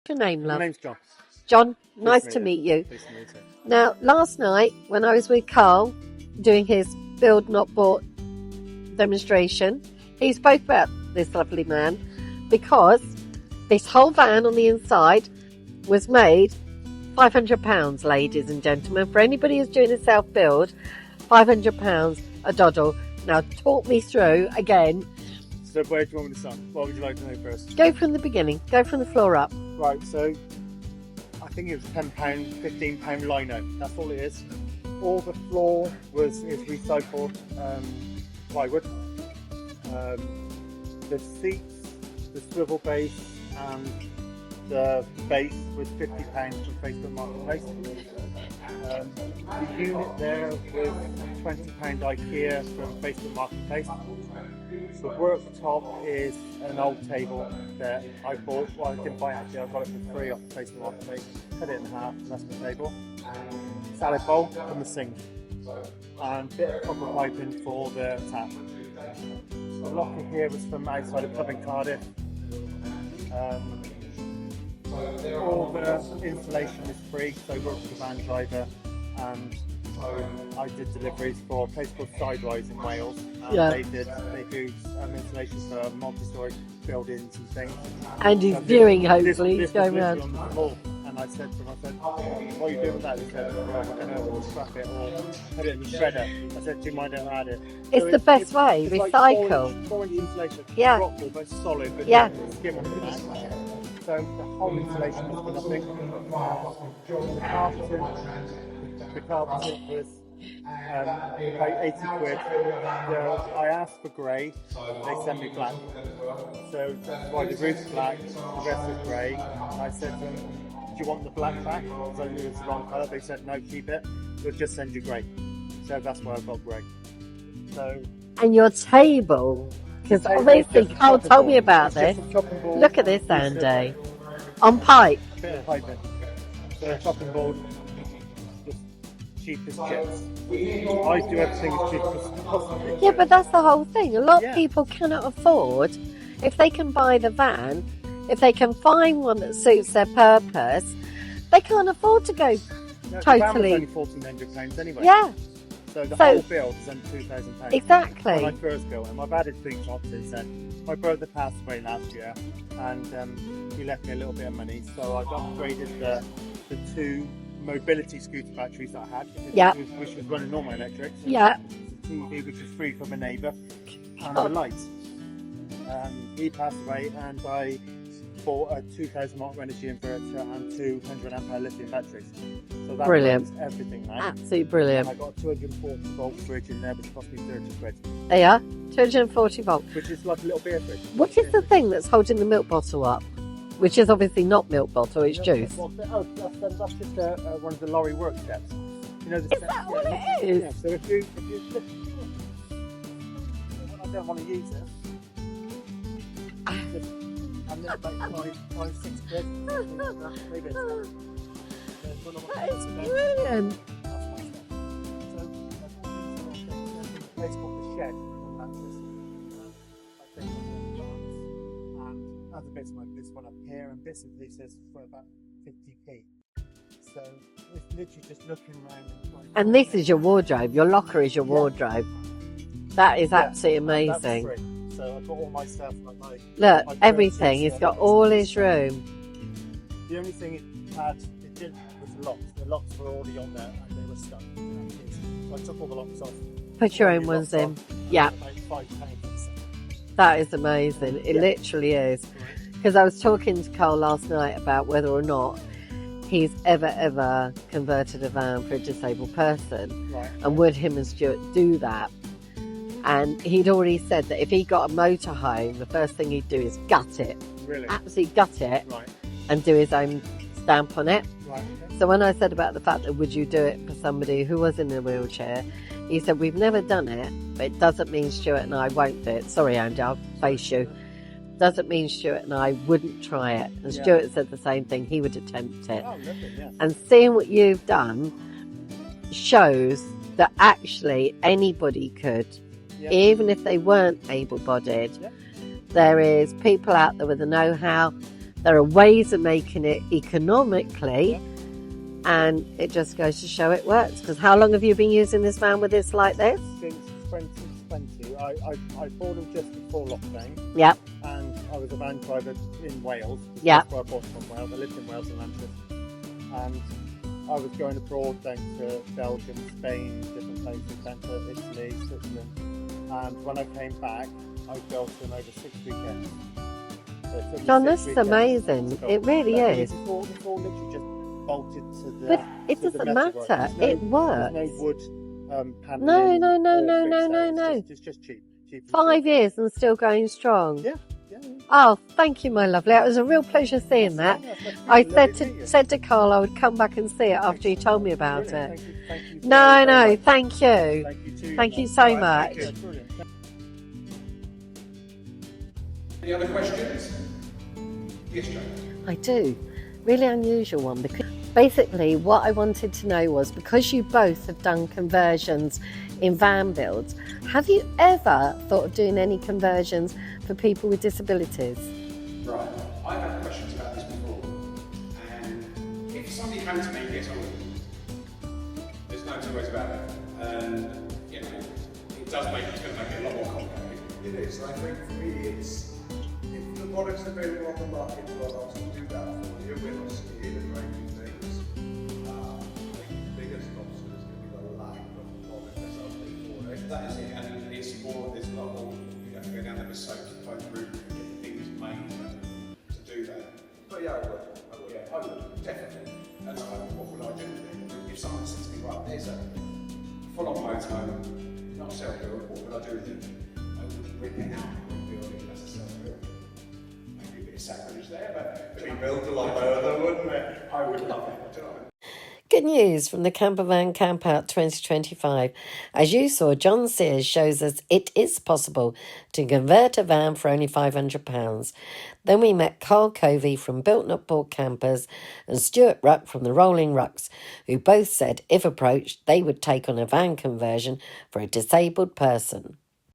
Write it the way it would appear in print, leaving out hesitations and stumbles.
What's your name, love? My name's John. John, nice to meet you. Nice to meet you. Now, last night when I was with Karl doing his Built Not Bought demonstration, he spoke about this lovely man because this whole van on the inside was made £500, ladies and gentlemen. For anybody who's doing a self-build, £500 a doddle. Now, talk me through again. So where do you want me to start? What would you like to know first? Go from the beginning. Go from the floor up. Right, so I think it was £10, £15 lino. That's all it is. All the floor is recycled plywood. The seats, the swivel base, and the base was £50 from Facebook Marketplace. The unit there was £20 IKEA from Facebook Marketplace. The worktop is an old table that I bought. Well, I didn't buy it actually, I got it for free off the Facebook Marketplace. Cut it in half, and that's my table. Salad bowl from the sink. And a bit of copper piping for the tap. The locker here was from outside a pub in Cardiff. All the installation is free, so I worked with a van driver, and I did deliveries for a place called Sidewise in Wales. And they do installation for multi-storey buildings and things. And he's viewing, hopefully, he's going around. On the floor. And I said to him, what are you doing with that? He said, well, we're going to scrap it or put it in the shredder. I said, do you mind if I add it? It's so the best way, it's recycle. Like 4-inch insulation. Yeah. Rock wool, but solid, but skim on the back. So the whole installation was for nothing. The carpet was about 80 quid. I asked for grey, they sent me black. So that's why the roof's black, the rest is grey. I said to them, do you want the black back? Because I knew it was the wrong colour. They said, no, keep it. We'll just send you grey. So that's why I've got grey. So. And your table, because obviously Karl told me about this. Look at this, Andy. On pipe. Bit of piping. So chopping board, just cheap as chips. I do everything as cheap as possible. Yeah, but that's the whole thing. A lot of people cannot afford, if they can buy the van, if they can find one that suits their purpose, they can't afford to go totally. The van was only £1,400 anyway. Yeah. So the whole build is only £2,000. Exactly. When I first built him, I've added 3 tops since then. My brother passed away last year, and he left me a little bit of money, so I've upgraded the 2 mobility scooter batteries that I had, which was running normal electric. So the TV, which was free from a neighbour, and the lights. He passed away, and I bought a 2000 watt energy inverter and 200 ampere lithium batteries. So that runs everything now. Absolutely brilliant. And I got a 240 volt fridge in there, which cost me 30 quid. They are 240 volt, which is like a little beer fridge. What is the thing that's holding the milk bottle up? Which is obviously not milk bottle, it's juice. Well, that's just one of the lorry work steps. You know, is that what it is? Yeah. So if you I don't want to use it. And then like 5, 6 quid. Maybe it's that is brilliant. It's a place called the Shed, and that's just and other bits like this one up here, and bits and pieces for about 50p. So it's literally just looking around. And this is your wardrobe. Your locker is your wardrobe. That is absolutely amazing. That's free. So I've got all my stuff, like look, everything. He's got all his room. The only thing it did was the locks. The locks were already on there and they were stuck. So I took all the locks off. Put your own ones in. Yeah. About £5. That is amazing. It literally is. Because I was talking to Karl last night about whether or not he's ever converted a van for a disabled person. Right. And would him and Stuart do that? And he'd already said that if he got a motorhome, the first thing he'd do is gut it. Really? Absolutely gut it. Right. And do his own stamp on it. Right. So when I said about the fact that would you do it for somebody who was in a wheelchair, he said we've never done it, but it doesn't mean Stuart and I won't do it. Sorry, Andy, I'll face you. Doesn't mean Stuart and I wouldn't try it. And Stuart said the same thing, he would attempt it. Oh, lovely, yeah. And seeing what you've done shows that actually anybody could. Even if they weren't able-bodied, there is people out there with the know-how, There are ways of making it economically, and it just goes to show it works. Because how long have you been using this van with this like this? Since 2020. I bought them just before lockdown. Yep. And I was a van driver in Wales. Yep. That's where I bought from Wales. I lived in Wales and Manchester. And I was going abroad down to Belgium, Spain, different places, down to Italy, Switzerland. And when I came back, I built them over 6 weekends. So John, this is amazing. It really is. It's all literally just bolted to the. But it doesn't matter. It works. There's no wood paneling. No. It's just cheap. 5 years and still going strong. Yeah. Oh, thank you, my lovely. It was a real pleasure seeing that. I said to Karl I would come back and see it after you told me about it. Thank you. No, thank you. Thank you too. Thank you so much. Any other questions? Yes, Joe. I do. Really unusual one, because basically what I wanted to know was, because you both have done conversions in van builds, have you ever thought of doing any conversions for people with disabilities? Right. I've had questions about this before, and if somebody came to me, yes, I would. There's no two ways about it. And, you know, it's going to make it a lot more complicated. It is. I think for me, it's if the product's available on the market, we'll obviously do that for you. We're not scared of making things. I think the biggest obstacle is going to be the lack of product that's out there for it. That is it, and it's more, there's a lot more, you have to go down the bespoke route and get things made to do that. But yeah, I would. Yeah, I would, definitely. And so, what would I do then? If someone says to me, right, there's a full-on motorhome, not self-built, what would I do with it? I would rip it out and build it as a self-built. Maybe a bit of sacrilege there, but We built a lot further, wouldn't it? I would love it, do I? Good news from the Campervan Campout 2025. As you saw, John Sears shows us it is possible to convert a van for only £500. Then we met 𝗟𝗃𝗲𝗿𝗃𝗲 from Built Not Bought Campers and Stuart Ruck from the Rolling Rucks, who both said if approached they would take on a van conversion for a disabled person.